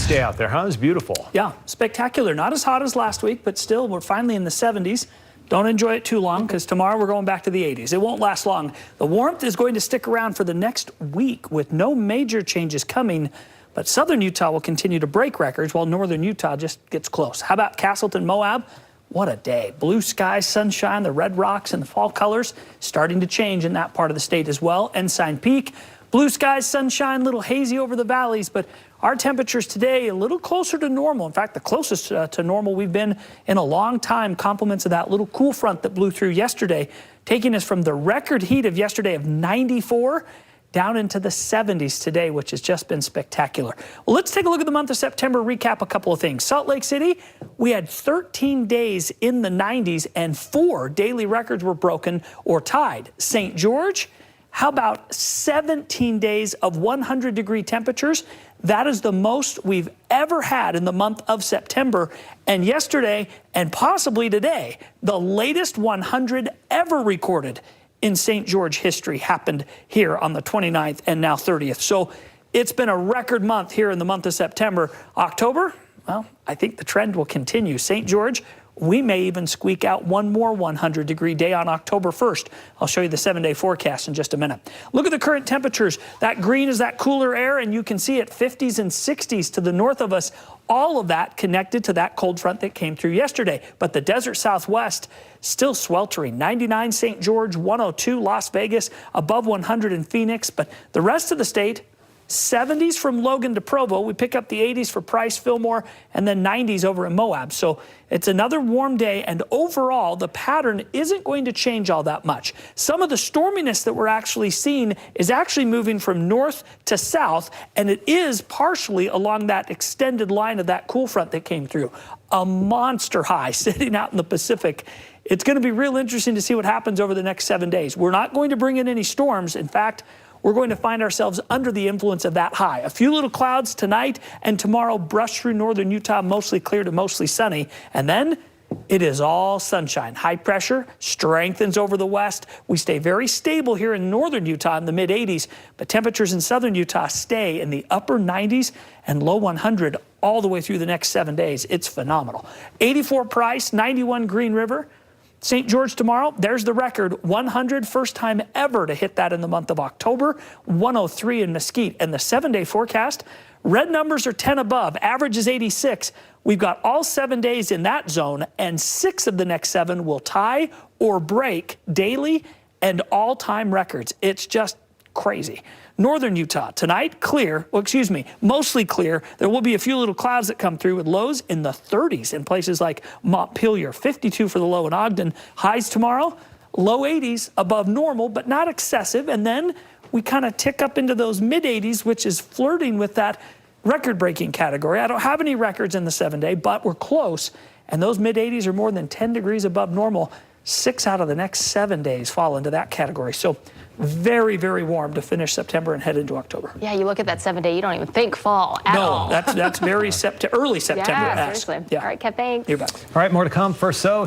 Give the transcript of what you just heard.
Nice day out there, huh? It's beautiful. Yeah, spectacular. Not as hot as last week, but still, we're finally in the 70s. Don't enjoy it too long because tomorrow we're going back to the 80s. It won't last long. The warmth is going to stick around for the next week with no major changes coming, but southern Utah will continue to break records while northern Utah just gets close. How about Castleton, Moab? What a day. Blue skies, sunshine, the red rocks and the fall colors starting to change in that part of the state as well. Ensign Peak, blue skies, sunshine, a little hazy over the valleys, but our temperatures today a little closer to normal. In fact, the closest to normal we've been in a long time. Compliments of that little cool front that blew through yesterday, taking us from the record heat of yesterday of 94 down into the 70s today, which has just been spectacular. Well, let's take a look at the month of September, recap a couple of things. Salt Lake City, we had 13 days in the 90s and 4 daily records were broken or tied. St. George, how about 17 days of 100-degree temperatures? That is the most we've ever had in the month of September. And yesterday, and possibly today, the latest 100 ever recorded in St. George history happened here on the 29th and now 30th. So it's been a record month here in the month of September. October, well, I think the trend will continue. St. George, we may even squeak out one more 100-degree day on October 1st. I'll show you the 7-day forecast in just a minute. Look at the current temperatures. That green is that cooler air, and you can see it 50s and 60s to the north of us. All of that connected to that cold front that came through yesterday. But the desert southwest still sweltering. 99 St. George, 102 Las Vegas, above 100 in Phoenix. But the rest of the state, 70s from Logan to Provo. We pick up the 80s for Price, Fillmore, and then 90s over in Moab. So it's another warm day, and overall, the pattern isn't going to change all that much. Some of the storminess that we're actually seeing is actually moving from north to south, and it is partially along that extended line of that cool front that came through. A monster high sitting out in the Pacific. It's going to be real interesting to see what happens over the next 7 days. We're not going to bring in any storms. In fact, we're going to find ourselves under the influence of that high. A few little clouds tonight and tomorrow brush through northern Utah, mostly clear to mostly sunny. And then it is all sunshine. High pressure strengthens over the west. We stay very stable here in northern Utah in the mid-80s, but temperatures in southern Utah stay in the upper 90s and low 100 all the way through the next 7 days. It's phenomenal. 84 Price, 91 Green River. St. George tomorrow, there's the record, 100, first time ever to hit that in the month of October, 103 in Mesquite. And the 7-day forecast, red numbers are 10 above, average is 86. We've got all 7 days in that zone, and 6 of the next 7 will tie or break daily and all-time records. It's just crazy. Northern Utah, tonight, clear, well, excuse me, mostly clear. There will be a few little clouds that come through with lows in the 30s in places like Montpelier, 52 for the low in Ogden. Highs tomorrow, low 80s, above normal, but not excessive. And then we kind of tick up into those mid-80s, which is flirting with that record-breaking category. I don't have any records in the 7-day, but we're close. And those mid-80s are more than 10 degrees above normal. 6 out of the next 7 days fall into that category. So very, very warm to finish September and head into October. Yeah, you look at that 7-day, you don't even think fall at all. No, that's very early September. Yeah, seriously. Yeah. All right, Kev, thanks. You're back. All right, more to come. First, so